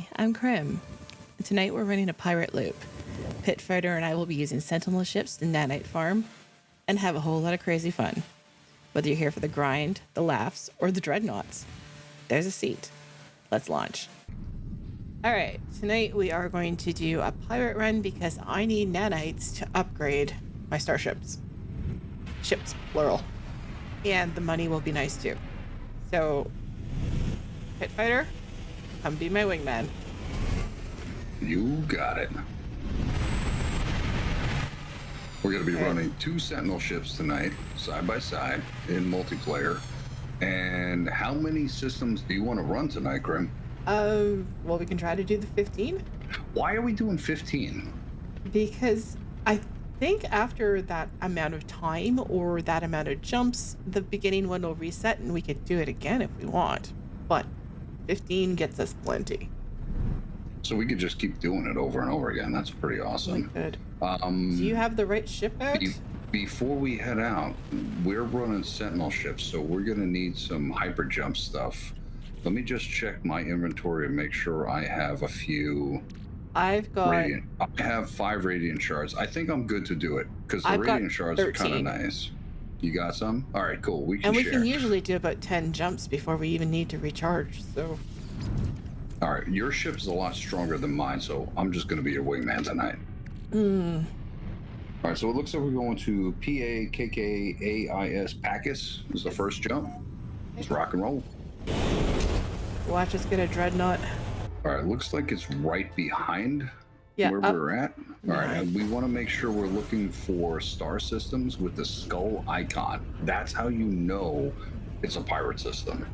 Hi, I'm Krim. Tonight we're running a pirate loop. Pitfighter and I will be using Sentinel ships to Nanite farm and have a whole lot of crazy fun. Whether you're here for the grind, the laughs, or the Dreadnoughts, there's a seat. Let's launch. All right, tonight we are going to do a pirate run because I need nanites to upgrade my starships. Ships, plural. And the money will be nice too. So, Pitfighter, come be my wingman. You got it. We're going to be running 2 Sentinel ships tonight, side by side, in multiplayer. And how many systems do you want to run tonight, Grim? Well, we can try to do the 15. Why are we doing 15? Because I think after that amount of time or that amount of jumps, the beginning one will reset and we could do it again if we want. But 15 gets us plenty. So we could just keep doing it over and over again. That's pretty awesome. Good. Do you have the right ship out? Before we head out, we're running Sentinel ships, so we're going to need some hyper jump stuff. Let me just check my inventory and make sure I have a few. I've got Radiant. I have 5 Radiant shards. I think I'm good to do it because the Radiant shards 13. Are kind of nice. You got some? All right, cool. We can share. And we can usually do about 10 jumps before we even need to recharge. So. All right, your ship's a lot stronger than mine, so I'm just going to be your wingman tonight. All right, so it looks like we're going to PAKKAIS Packus is the first jump. Let's rock and roll. Watch us get a Dreadnought. All right, looks like it's right behind where we're at. All right, and we want to make sure we're looking for star systems with the skull icon. That's how you know it's a pirate system.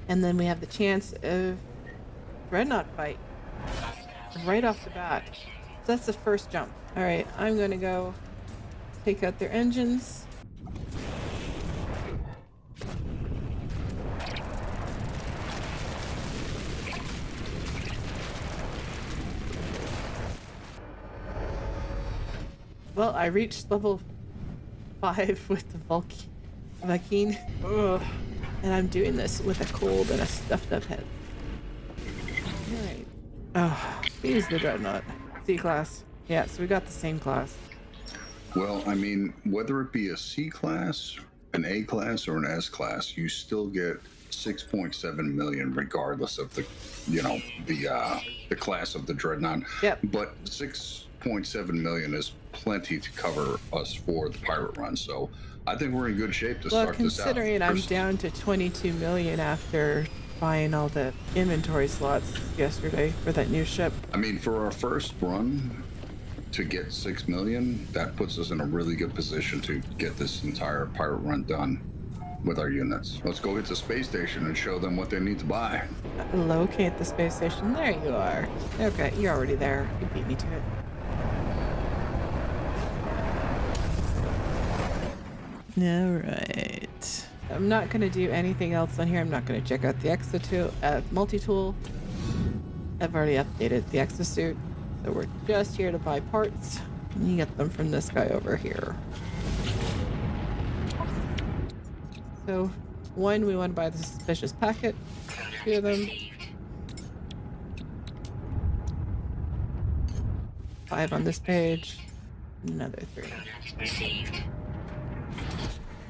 And then we have the chance of Dreadnought fight right off the bat. So that's the first jump. All right, I'm going to go take out their engines. Well, I reached level 5 with the Debunking. And I'm doing this with a cold and a stuffed up head. Alright. Oh, he's the Dreadnought. C-class. Yeah, so we got the same class. Well, I mean, whether it be a C-class, an A-class, or an S-class, you still get 6.7 million regardless of the, the class of the Dreadnought. Yep. But 6.7 million is plenty to cover us for the pirate run, so I think we're in good shape to start this out. Considering I'm down to 22 million after buying all the inventory slots yesterday for that new ship. I mean, for our first run to get 6 million, that puts us in a really good position to get this entire pirate run done with our units. Let's go hit the space station and show them what they need to buy. Locate the space station. There you are. Okay, you're already there. You beat me to it. All right. I'm not going to do anything else on here. I'm not going to check out the multi-tool. I've already updated the exosuit. So we're just here to buy parts. And you get them from this guy over here. So, 1, we want to buy the suspicious packet. 2 of them. 5 on this page. Another 3.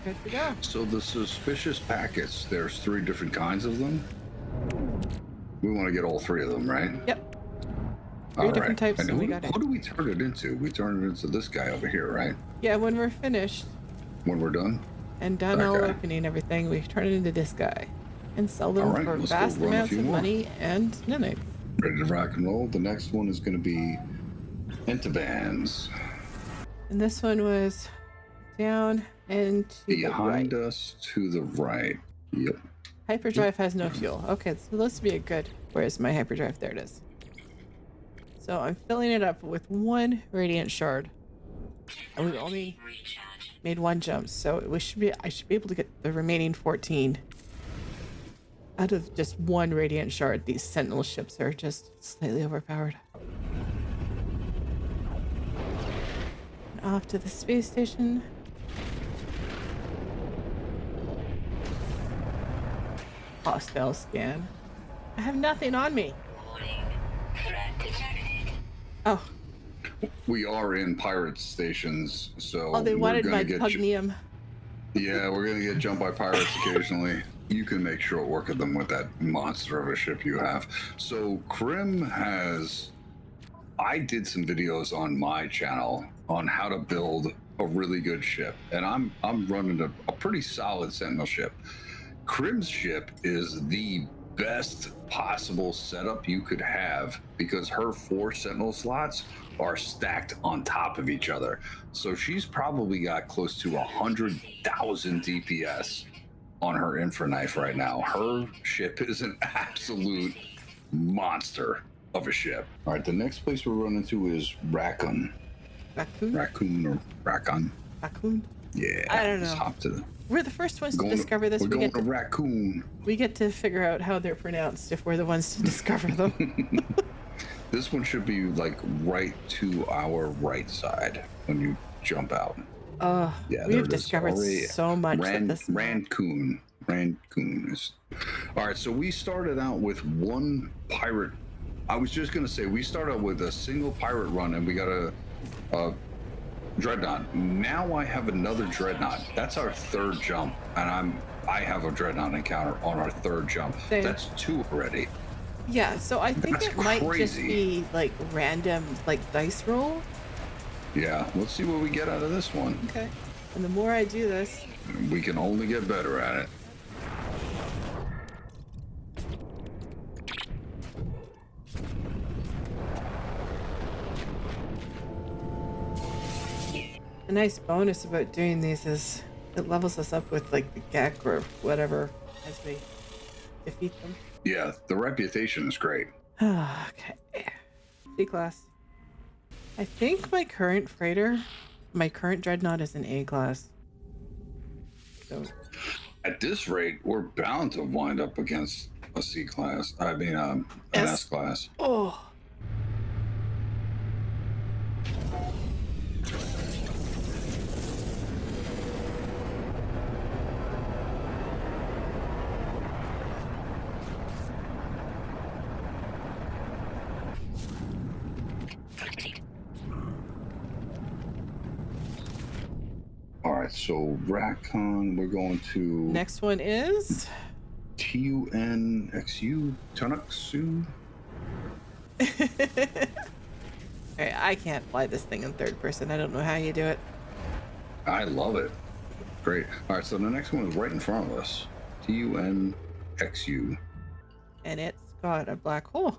Good to go. So the suspicious packets, there's 3 different kinds of them. We want to get all 3 of them, right? Yep. 3 different types. And who do we turn it into? We turn it into this guy over here, right? Yeah, when we're finished. When we're done? And done all opening everything, we turn it into this guy. And sell them for vast amounts of money and nanites. Ready to rock and roll? The next one is going to be Intabans. And this one was down and to behind the right. Us to the right. Yep. Hyperdrive has no fuel. Okay, so this would be a good. Where's my hyperdrive? There it is. So I'm filling it up with 1 radiant shard. And we've only made 1 jump, so I should be able to get the remaining 14 out of just 1 radiant shard. These Sentinel ships are just slightly overpowered. And off to the space station. Hostile scan. I have nothing on me. Oh, We are in pirate stations, so oh, they we're wanted my gonna get pugnium. yeah, we're gonna get jumped by pirates occasionally. You can make short work of them with that monster of a ship you have. So Krim has. I did some videos on my channel on how to build a really good ship, and I'm running a pretty solid Sentinel ship. Krim's ship is the best possible setup you could have because her 4 Sentinel slots are stacked on top of each other. So she's probably got close to 100,000 DPS on her infra knife right now. Her ship is an absolute monster of a ship. All right, the next place we're running to is Raccoon? Raccoon or Raccoon. Raccoon? Yeah, I don't let's know. hop to the. We're the first ones to Going discover this. We're going to Raccoon. We get to figure out how they're pronounced if we're the ones to discover them. This one should be like right to our right side when you jump out. Oh, Yeah, we've discovered so much that this Raccoon is. All right, so we started out with one pirate. I was just gonna say we started with a single pirate run, and we got a Dreadnought. Now I have another Dreadnought. That's our 3rd jump, and I have a Dreadnought encounter on our 3rd jump. Same. That's 2 already. Yeah, so I think That's it might just crazy. be like random, like dice roll. Yeah, let's see what we get out of this one. Okay. And the more I do this, We can only get better at it. a nice bonus about doing these is it levels us up with like the GEC or whatever as we defeat them. Yeah, the reputation is great. Okay. C class. I think my current Dreadnought is an A class. So At this rate, we're bound to wind up against a C class. I mean, an S class. oh. All right, so Raccoon, we're going to Next one is TUNXU, Tunuksu. Alright, I can't fly this thing in 3rd person. I don't know how you do it. I love it. Great. All right, so the next one is right in front of us. TUNXU. And it's got a black hole.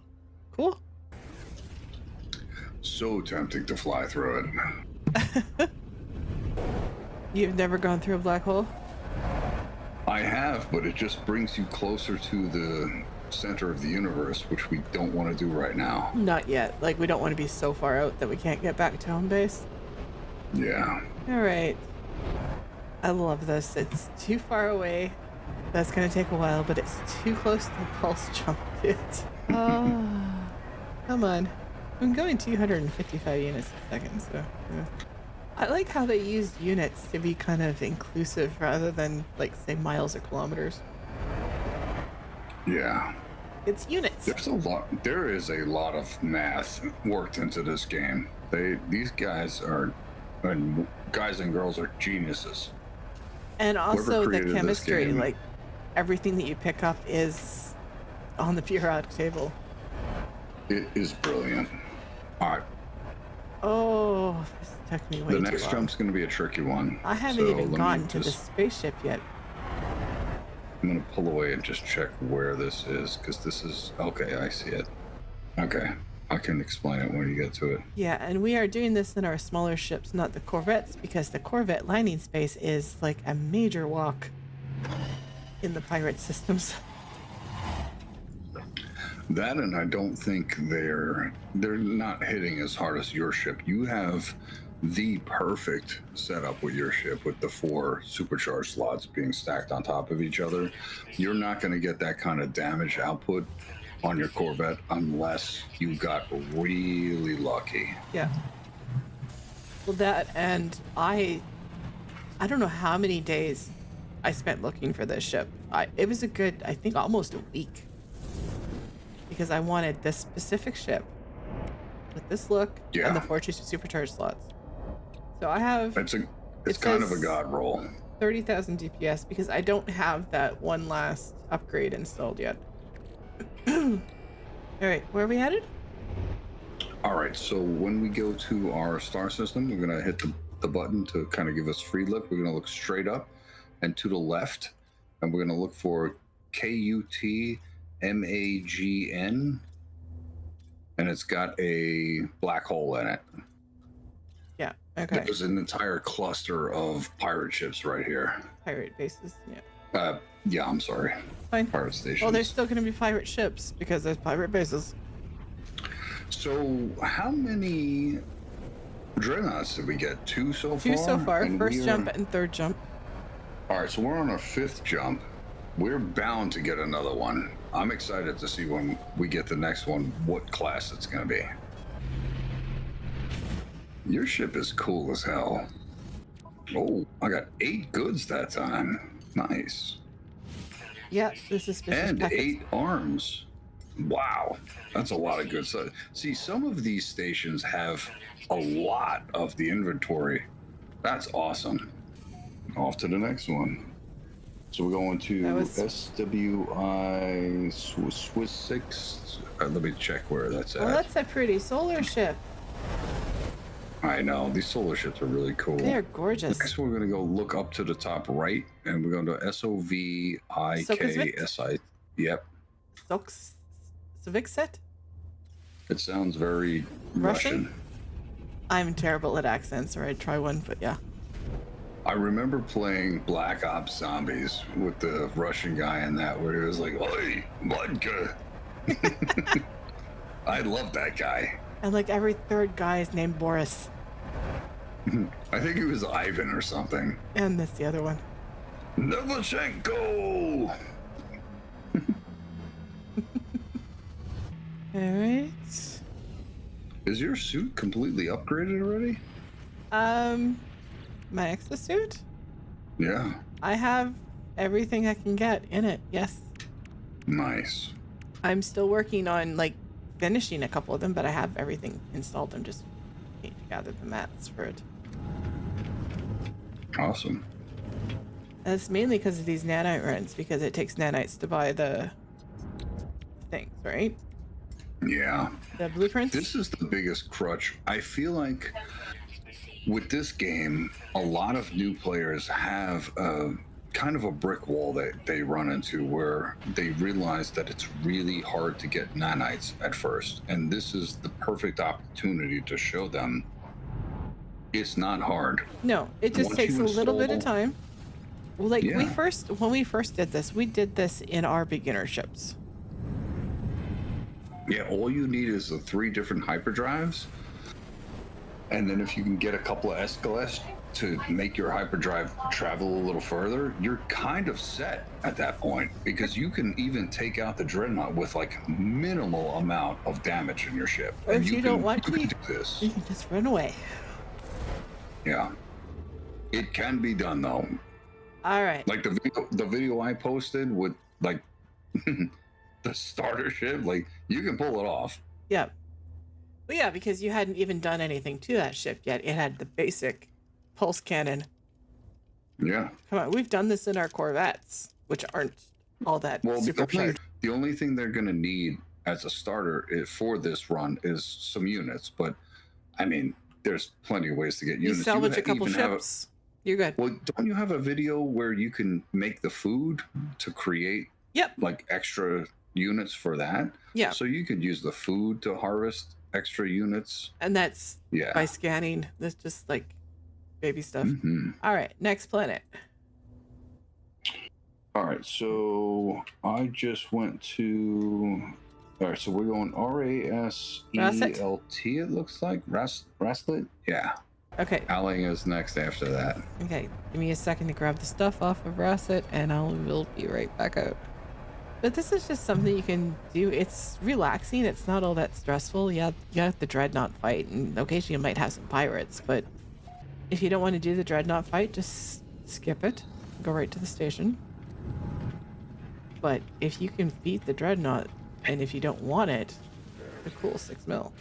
Cool. So tempting to fly through it. You've never gone through a black hole? I have, but it just brings you closer to the center of the universe, which we don't want to do right now. Not yet. Like, we don't want to be so far out that we can't get back to home base. Yeah. Alright. I love this. It's too far away. That's going to take a while, but it's too close to the pulse jump pit. Oh, come on. I'm going 255 units a second, so... Yeah. I like how they used units to be kind of inclusive rather than, like, say, miles or kilometers. Yeah. It's units. There is a lot of math worked into this game. These guys and guys and girls are geniuses. And also the created this chemistry, game. like, everything that you pick up is on the periodic table. It is brilliant. All right. Oh, this took me way The too next long. jump's going to be a tricky one. I haven't So even let me gotten to the just- spaceship yet. I'm going to pull away and just check where this is, because this is... Okay, I see it. Okay. I can explain it when you get to it. Yeah, and we are doing this in our smaller ships, not the Corvettes, because the Corvette landing space is like a major walk in the pirate systems. That, and I don't think they're not hitting as hard as your ship. You have the perfect setup with your ship, with the 4 supercharged slots being stacked on top of each other. You're not going to get that kind of damage output on your Corvette unless you got really lucky. Yeah. Well, that, and I don't know how many days I spent looking for this ship. It was a good, I think, almost a week. Because I wanted this specific ship. with this look and the Yeah. 4 supercharged slots. So I have, It's it kind of a says god roll. 30,000 DPS because I don't have that one last upgrade installed yet. All right, where are we headed? All right, so when we go to our star system, we're gonna hit the button to kind of give us free look. We're gonna look straight up and to the left, and we're gonna look for KUTMAGN, and it's got a black hole in it. Yeah, okay. There's an entire cluster of pirate ships right here. Pirate bases, yeah. Yeah, I'm sorry. Fine. Pirate stations. Well, there's still going to be pirate ships because there's pirate bases. So, how many dreadnoughts did we get? 2 so far? 2 so far. And First jump and third jump. All right, so we're on our 5th jump. We're bound to get another one. I'm excited to see when we get the next one, what class it's going to be. Your ship is cool as hell. Oh, I got 8 goods that time. Nice. Yeah, this is suspicious And packets. 8 arms. Wow, that's a lot of good stuff. See, some of these stations have a lot of the inventory. That's awesome. Off to the next one. So we're going to SWI Swiss 6. Let me check where that's at. Well, that's a pretty solar ship. I know, these solar ships are really cool. They're gorgeous. Next, we're going to go look up to the top right, and we're going to SOVIKSI. Yep. Sovixet? It sounds very Russian. I'm terrible at accents, or I'd try one, but yeah. I remember playing Black Ops Zombies with the Russian guy in that, where he was like, "Oi, vodka." I love that guy. And like every third guy is named Boris. I think he was Ivan or something. And that's the other one. Novoshenko! All right. Is your suit completely upgraded already? My exosuit? Yeah. I have everything I can get in it, yes. Nice. I'm still working on like finishing a couple of them, but I have everything installed. I'm just need to gather the mats for it. Awesome. And it's mainly because of these nanite runs, because it takes nanites to buy the things, right? Yeah. The blueprints? This is the biggest crutch. I feel like with this game, a lot of new players have kind of a brick wall that they run into where they realize that it's really hard to get nanites at first. And this is the perfect opportunity to show them it's not hard. No, it just Once takes you a little bit of install- time. Well, like Yeah. when we first did this in our beginner ships. Yeah, all you need is the 3 different hyperdrives. And then if you can get a couple of SLS to make your hyperdrive travel a little further, you're kind of set at that point, because you can even take out the Dreadnought with like minimal amount of damage in your ship. Or And if you don't want you to, can do this. you can just run away. Yeah. It can be done though. All right. Like the video I posted with like the starter ship, like you can pull it off. Yeah. Well, yeah, because you hadn't even done anything to that ship yet. It had the basic pulse cannon. Yeah. Come on, we've done this in our Corvettes, which aren't all that supercharged. The only thing they're going to need as a starter for this run is some units. But I mean, there's plenty of ways to get You units. salvage a couple even have ships, you're good. well, don't you have a video where you can make the food to create Yep. like extra units for that? Yeah. So you could use the food to harvest extra units. And that's Yeah. by scanning. That's just like baby stuff. Mm-hmm. All right, next planet. All right, so I just went to. All right, so we're going RASELT. It looks like Raslet. Yeah, Okay. Alling is next after that. Okay, give me a second to grab the stuff off of Rasset, and we'll be right back out. But this is just something you can do. It's relaxing. It's not all that stressful. Yeah, you got the Dreadnought fight, and occasionally you might have some pirates. But if you don't want to do the Dreadnought fight, just skip it. Go right to the station. But if you can beat the Dreadnought, and if you don't want it, the cool 6 mil.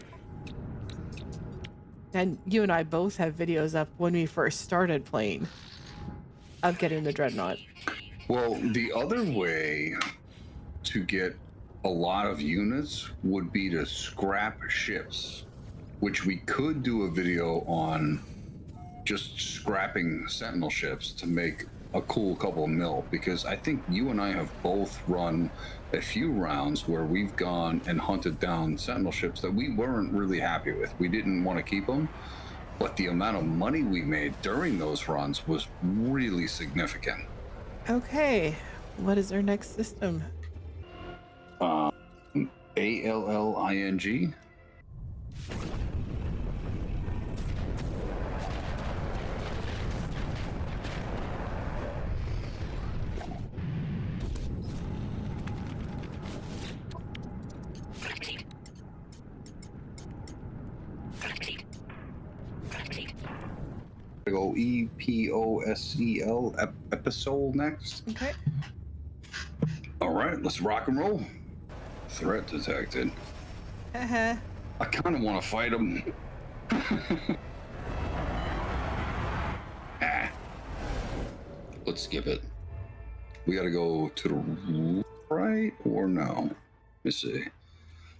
And you and I both have videos up when we first started playing of getting the Dreadnought. Well, the other way to get a lot of units would be to scrap ships, which we could do a video on, just scrapping Sentinel ships to make a cool couple mil, because I think you and I have both run a few rounds where we've gone and hunted down Sentinel ships that we weren't really happy with. We didn't want to keep them, but the amount of money we made during those runs was really significant. Okay, what is our next system? ALLING. Go EPOSEL episode next. Okay. All right, let's rock and roll. Threat detected. Haha. I kind of want to fight him. Let's skip it. We got to go to the right or no? Let me see.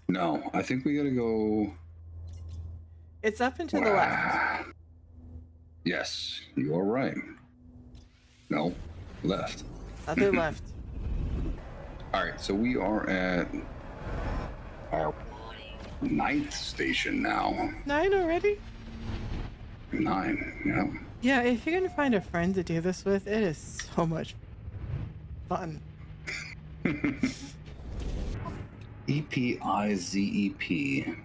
No, I think we got to go. It's up and to the left. Yes, you are right. No, left. Other left. All right, so we are at our 9th station now. 9 already? 9, yeah. Yeah, if you're gonna find a friend to do this with, it is so much fun. EPIZEP.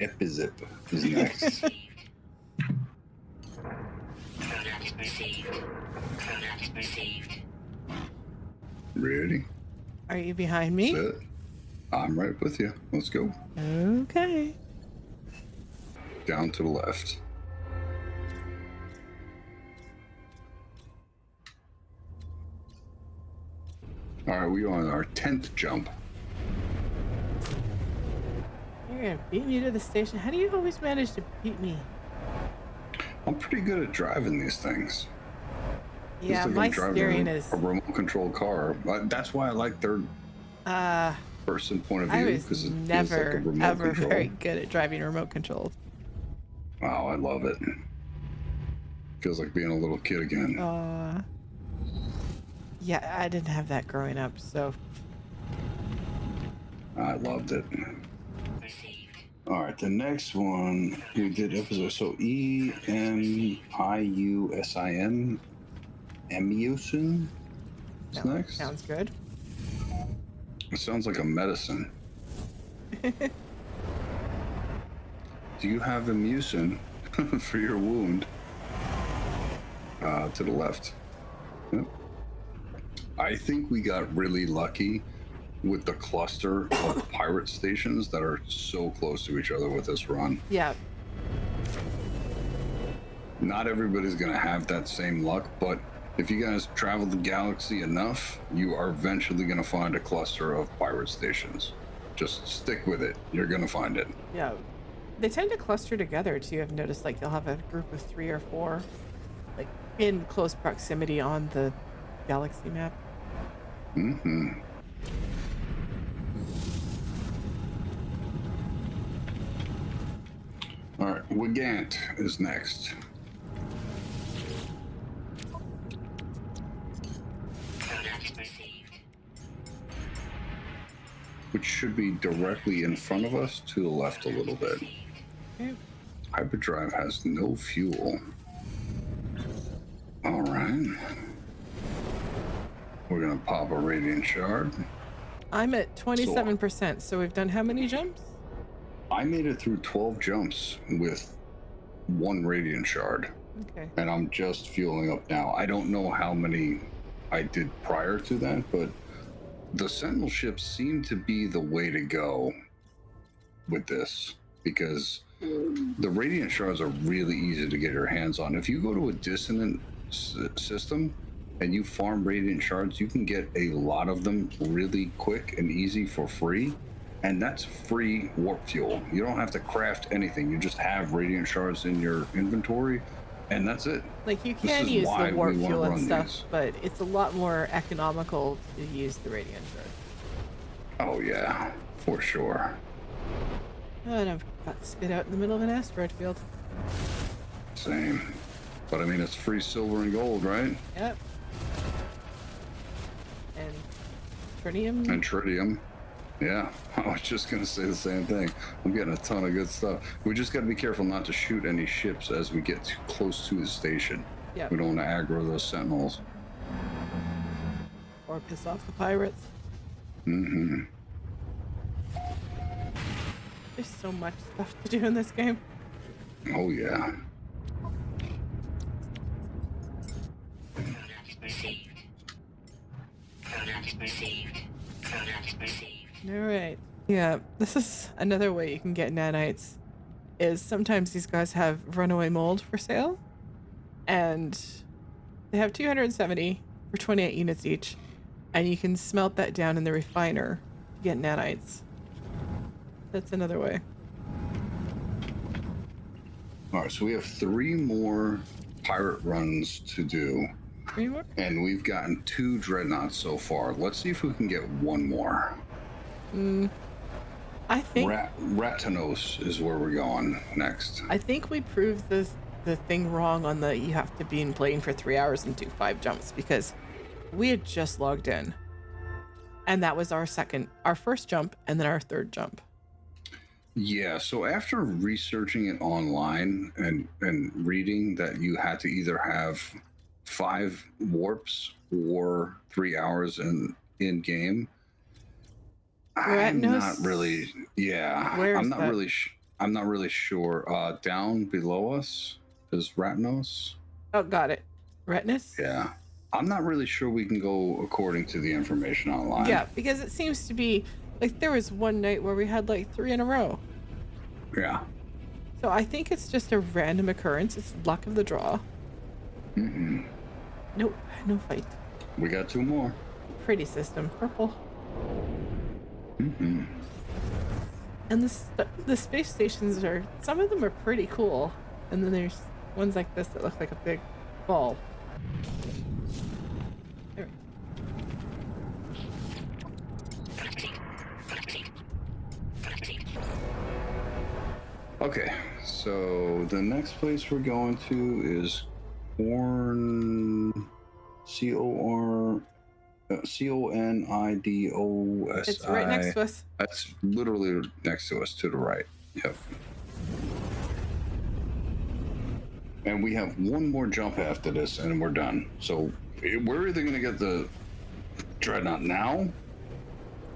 Epizip is next. Product received. Product received. Ready? Are you behind me? Set. I'm right with you. Let's go. Okay. Down to the left. All right, we are on our 10th jump. You're gonna beat me to the station. How do you always manage to beat me? I'm pretty good at driving these things. Yeah, Just like my I'm driving steering is. a remote control car. That's why I like third person point of I view, was because it feels like a never remote ever control. very good at driving remote controlled. Wow, I love it. Feels like being a little kid again. Yeah, I didn't have that growing up, so. I loved it. Received. All right, the next one we did episode so EMIUSIN Emusin is next. Sounds good. It sounds like a medicine. Do you have Emusin for your wound? To the left. Yep. I think we got really lucky with the cluster of pirate stations that are so close to each other with this run. Yeah. Not everybody's gonna have that same luck, but if you guys travel the galaxy enough, you are eventually gonna find a cluster of pirate stations. Just stick with it. You're gonna find it. Yeah. They tend to cluster together too. I've noticed like they'll have a group of 3 or 4 like in close proximity on the galaxy map. Mm-hmm. All right, Wigant is next. Product received. Which should be directly in front of us, to the left a little bit. Okay. Hyperdrive has no fuel. All right. We're gonna pop a radiant shard. I'm at 27%, so we've done how many jumps? I made it through 12 jumps with 1 radiant shard, Okay. and I'm just fueling up now. I don't know how many I did prior to that, but the Sentinel ships seem to be the way to go with this, because the radiant shards are really easy to get your hands on. If you go to a dissonant system and you farm radiant shards, you can get a lot of them really quick and easy for free. and that's free warp fuel. You don't have to craft anything. You just have radiant shards in your inventory, and that's it. Like you This can is use why the warp we wanna fuel and run stuff, these. but it's a lot more economical to use the radiant shard. Oh yeah, for sure. Oh, and I've got spit out in the middle of an asteroid field. Same. But I mean, it's free silver and gold, right? Yep. And tritium. And tritium. Yeah, I was just gonna say the same thing. I'm getting a ton of good stuff. We just gotta be careful not to shoot any ships as we get too close to the station. Yep. We don't want to aggro those sentinels. Or piss off the pirates. Mm-hmm. There's so much stuff to do in this game. Oh yeah. Coordinates received. Coordinates received. Coordinates received. All right. Yeah, this is another way you can get nanites. Is sometimes these guys have runaway mold for sale, and they have 270 for 28 units each, and you can smelt that down in the refiner to get nanites. That's another way. All right, so we have 3 more pirate runs to do, Three more? and we've gotten 2 dreadnoughts so far. Let's see if we can get 1 more. I think Ratanos is where we're going next. I think we proved the thing wrong on the you have to be in plane for 3 hours and do 5 jumps, because we had just logged in, and that was our first jump, and then our third jump. Yeah, so after researching it online and reading that you had to either have 5 warps or 3 hours in game, I'm Dreadnought? not really. Yeah, Where I'm is not that? really. I'm not really sure. Down below us is Ratnos. Oh, got it. Retinus? Yeah, I'm not really sure we can go according to the information online. Yeah, because it seems to be like there was one night where we had like 3 in a row. Yeah. So I think it's just a random occurrence. It's luck of the draw. Mm-mm. Nope, no fight. We got 2 more. Pretty system, purple. Mm-hmm. And the space stations are, some of them are pretty cool, and then there's ones like this that look like a big ball. There Okay, so the next place we're going to is Corn, Conidosi. It's right next to us. That's literally next to us to the right. Yep. And we have 1 more jump after this, and we're done. So we're either going to get the Dreadnought now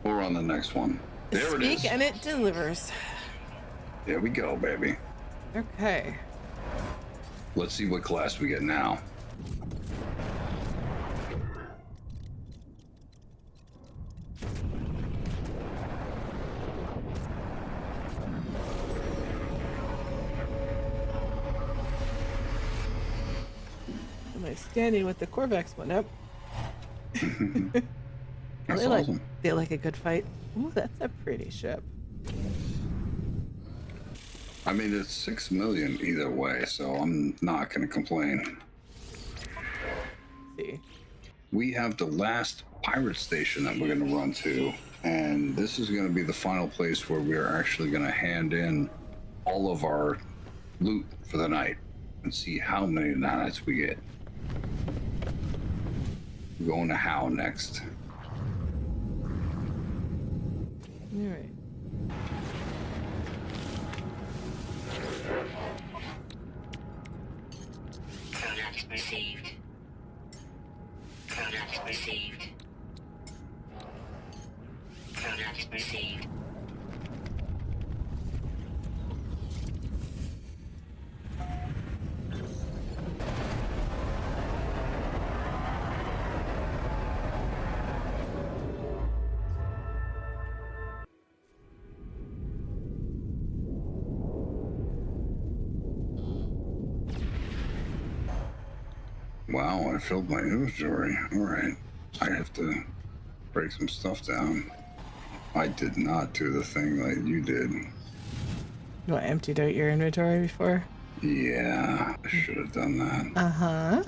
or on the next one. There it is. Speak and it delivers. There we go, baby. Okay. Let's see what class we get now. Am I standing with the Corvex one up? That's they awesome. They like a good fight. Ooh, that's a pretty ship. I mean, it's 6 million either way, so I'm not going to complain. See. We have the last pirate station that we're going to run to, and this is going to be the final place where we're actually going to hand in all of our loot for the night and see how many nanites we get. We're going to How next. All right. Coordinates received. Coordinates received. Coordinates received. Wow, I filled my inventory. All right. I have to break some stuff down. I did not do the thing that you did. You emptied out your inventory before? Yeah, I should have done that. Uh-huh.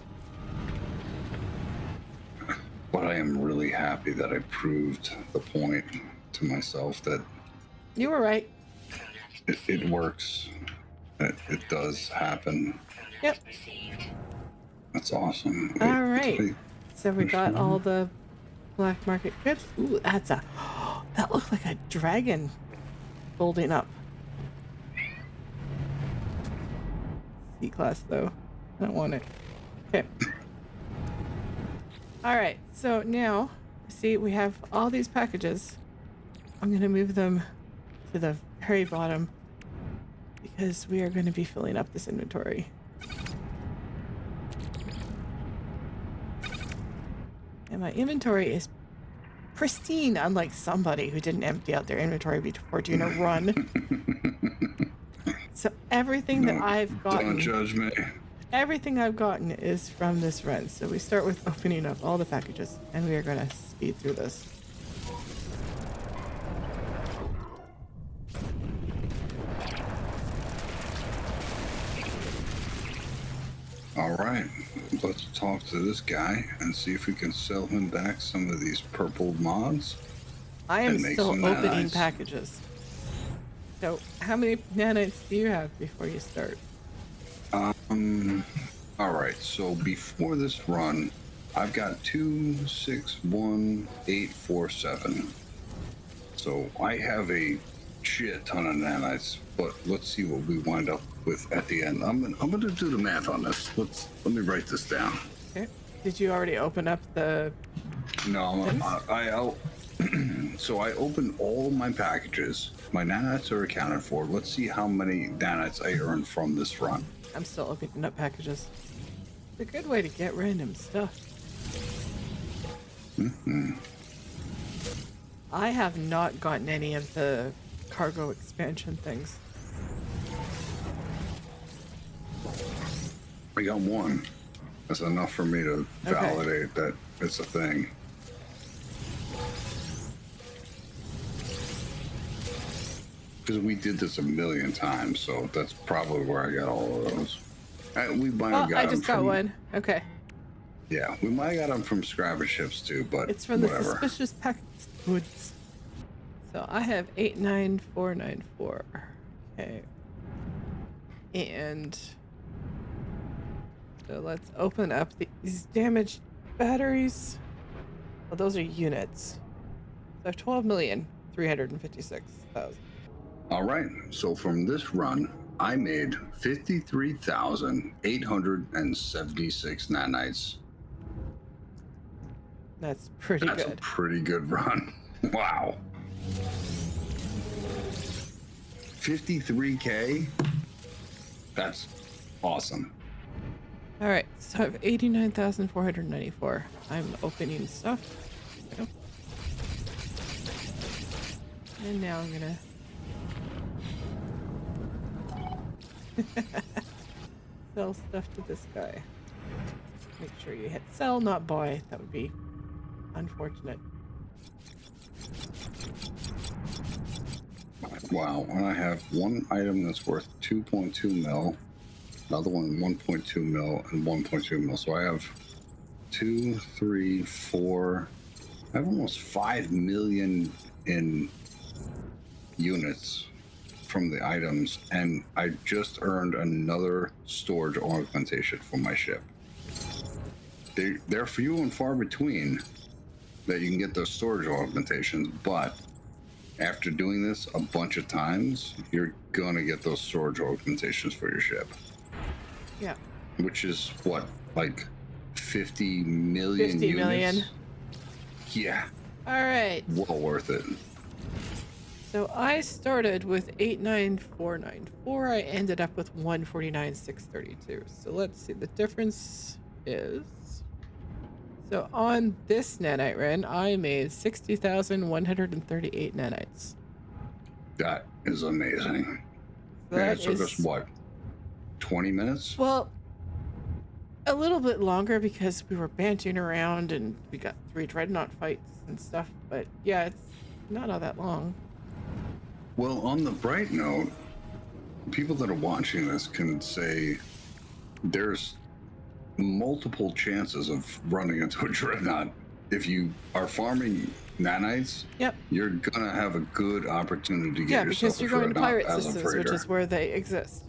But I am really happy that I proved the point to myself that You were right. it works. It does happen. Yep. That's awesome. Wait, All right. did So we got all the black market goods. Ooh, that's a... That looked like a dragon folding up. C-class, though. I don't want it. Okay. All right. So now, see, we have all these packages. I'm going to move them to the very bottom because we are going to be filling up this inventory. And my inventory is pristine, unlike somebody who didn't empty out their inventory before doing a run. So everything that I've gotten... Don't judge me. Everything I've gotten is from this run. So we start with opening up all the packages, and we are going to speed through this. All right, let's talk to this guy and see if we can sell him back some of these purple mods. I am And make still some opening nanites. packages. So how many nanites do you have before you start? All right, so before this run, I've got 2, 6, 1, 8, 4, 7. So I have a shit ton of nanites, but let's see what we wind up with at the end. I'm gonna do the math on this. Let me write this down. Okay. Did you already open up the... No, so I opened all my packages. My nanites are accounted for. Let's see how many nanites I earned from this run. I'm still opening up packages. It's a good way to get random stuff. I have not gotten any of the cargo expansion things. I got one. That's enough for me to validate that it's a thing. Because we did this a million times, so that's probably where I got all of those. We might have got I them just got from, one. Okay. Yeah, we might have got them from scavenge ships too, but It's from the whatever. suspicious packets goods. So I have 89494. Okay. And so let's open up these damaged batteries. Well, those are units. So 12,356,000. All right, so from this run, I made 53,876 nanites. That's pretty That's a good. pretty good run. Wow. 53K? That's awesome. All right, so I have 89,494. I'm opening stuff. There we go. And now I'm gonna sell stuff to this guy. Make sure you hit sell, not buy. That would be unfortunate. Wow, and I have one item that's worth 2.2 mil, another one 1.2 mil, and 1.2 mil. So I have 2, 3, 4. I have almost 5 million in units from the items, and I just earned another storage augmentation for my ship. They're few and far between that you can get those storage augmentations, but after doing this a bunch of times, you're gonna get those storage augmentations for your ship. Yeah. Which is what, like 50 million 50 units? million. Yeah, All right. well worth it. So I started with 89494. I ended up with 149,632. So let's see. The difference is, so on this nanite run, I made 60,138 nanites. That is amazing. So Yeah, that it took us is- what, 20 minutes? Well, a little bit longer because we were bantering around and we got 3 Dreadnought fights and stuff. But yeah, not all that long. Well, on the bright note, people that are watching this can say there's multiple chances of running into a dreadnought. If you are farming nanites, Yep. you're gonna have a good opportunity to get yourself because a you're going to dreadnought pirate as a systems, freighter. which is where they exist.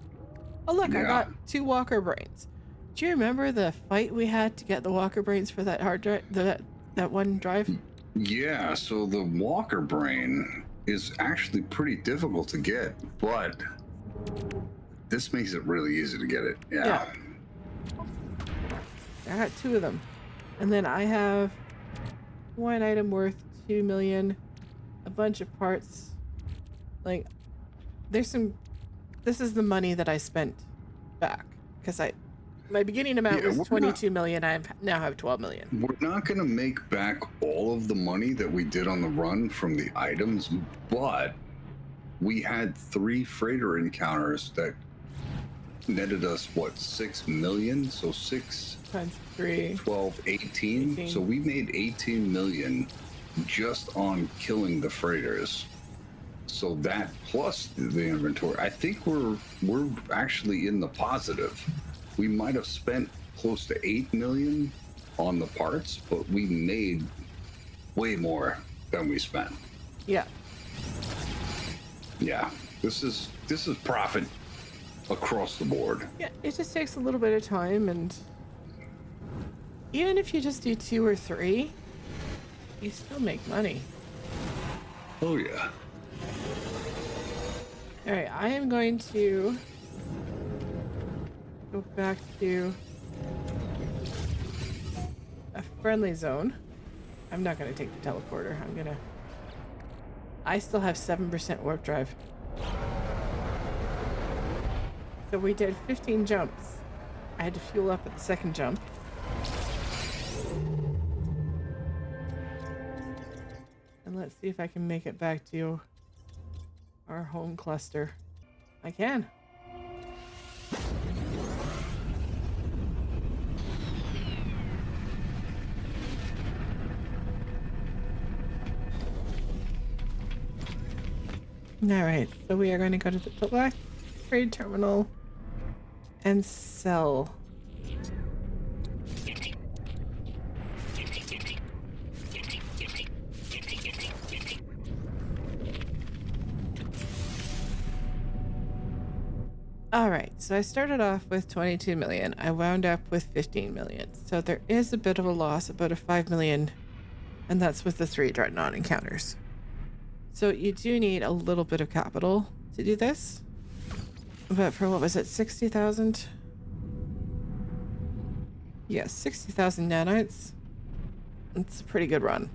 Oh, look, I Yeah. got 2 walker brains. Do you remember the fight we had to get the walker brains for that hard drive, that one drive? Yeah, so the walker brain is actually pretty difficult to get, but this makes it really easy to get it. Yeah. I got 2 of them. And then I have 1 item worth 2 million, a bunch of parts. Like, this is the money that I spent back. Because my beginning amount Yeah, was we're 22 million. I now have 12 million. We're not going to make back all of the money that we did on the run from the items, but we had 3 freighter encounters that netted us, 6 million? So 6 Times 3. 12, 18. 18. So we made 18 million just on killing the freighters. So that plus the inventory, I think we're actually in the positive. We might have spent close to 8 million on the parts, but we made way more than we spent. Yeah. Yeah, this is profit across the board. Yeah, it just takes a little bit of time, and even if you just do 2 or 3, you still make money. Oh yeah. All right, I am going to go back to a friendly zone. I'm not going to take the teleporter. I still have 7% warp drive. So we did 15 jumps. I had to fuel up at the second jump. And let's see if I can make it back to our home cluster. I can. All right, so we are going to go to the black trade terminal and sell. All right, so I started off with 22 million. I wound up with 15 million. So there is a bit of a loss, about a 5 million, and that's with the 3 Dreadnought encounters. So you do need a little bit of capital to do this. But for what was it, 60,000? Yes, 60,000 nanites. It's a pretty good run.